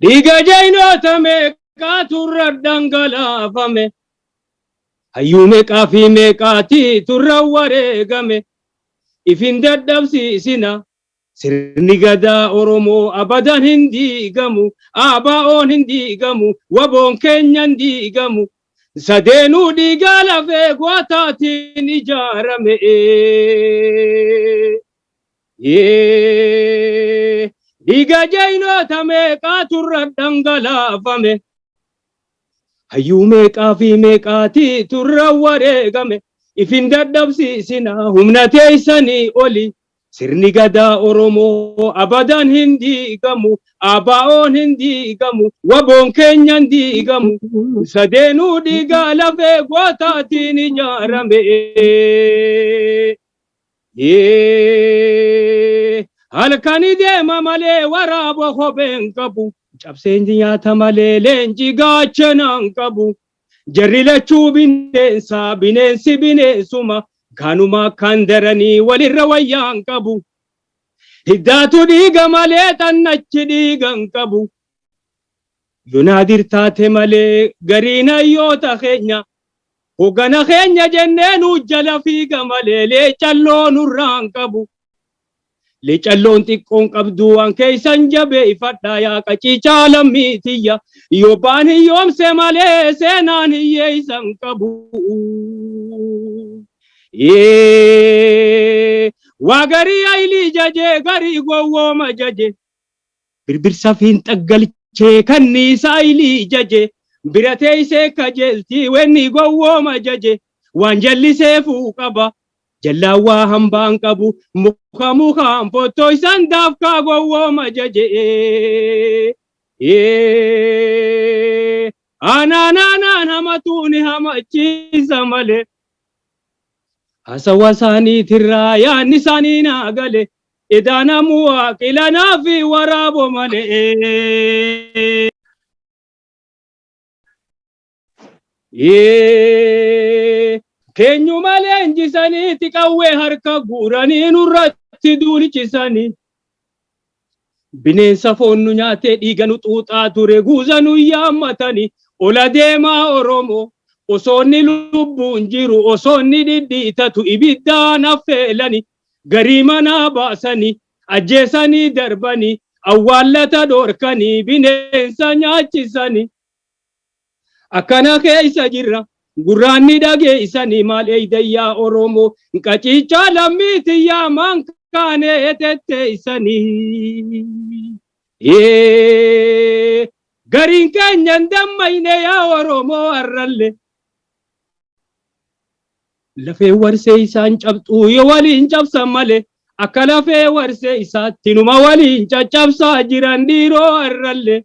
dhiiga jaynoota meeqaa turra dhangalaafame hayyuu meeqaa fi meeqaatii turra wareegame ifin dadhabsiisina sirni gadaa Oromoo abadan hin diigamu ABO'n hin diigamu waboon keenya hin diigamu sadeenuu dhiiga lafee gootaatiin ijaarame dhiiga jaynoota meeqaa turra dhangalaafame hayyuu meeqaa fi meeqaatii turra wareegame ifin dadhabsiisina humna teessanii oli sirni gadaa Oromoo abadan hin diigamu ABO'n hin diigamu waboon keenya hin diigamu sadeenuu dhiiga lafee gootaatiin ijaarame halkani deema malee waraaba kopheen qabu cabseen nyaata malee leenci gaachanaan qabu jarri lachuu bineensi bineensuma kanuma kan daranii walirra wayyaan qabu hiddaatu dhiiga malee xannachi dhiigan qabu yonaadir taate malee gariin hayyoota keenya hoggana keenya jenneenu jala fiiga malee leecalloo nurraan qabu leecalloon xiqqoon qabdu waan keeysan jabee ifadhaa yaa qaciicaa lammiitiyya yobbaan hiyyoomse malee seenaan hiyyeeysan qabu wagari ayli jaje gari gowwoma jaje birbirsa fiin xaggalchee kanniisa ayli jaje birateeysee kajeelti wenni gowwoma jaje waan jalliseefuu qaba jallawaa hambaan qabu mukaan pottoysan daafkaa gowwoma jaje anaanaan hamatuuni hamachiisa malee hasawasaanii tirraa yaanni isaanii naagale idaanamu waaqilanaa fi waraabo malee keenyu malee injisaniiti qawwee harka guuranii nurratti duulichisanii bineensa foonnu nyaatee dhiiganu xuuxaa ture guuzanu yaammatanii ola deemaa Oromoo osoonni lubbuun jiru osoonni dhidhiitatu ibiddaan affeelani garii manaa baasanii ajjeesanii darbanii awwaallata dhorkanii bineensa nyaachisanii akkana keessa jirra gurraanni dhageessanii maal eeydayyaa Oromoo qaciichaa lammiitiyyaa maan kaanee tetteessanii gariin keenyan dammayne yaa Oromoo arralle lafee warsee isaan cabxuu yoo waliin cabsan malee akka lafee warsee isaatti numa waliin caccabsaa jiran dhiiroo arralle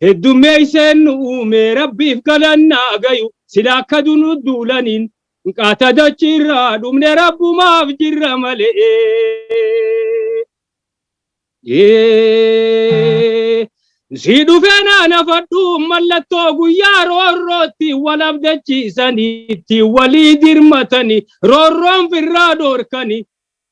heddummeeyseen nu uume rabbiif galannaa gayu sila akka dunu duulaniin qaata dachiirraa dhumne rabbumaaf jirra malee si dhufeenaa nafadhu mallattoo guyyaa roorrootti walabdachiisanii itti walii dirmatanii roorroon firraa dhorkanii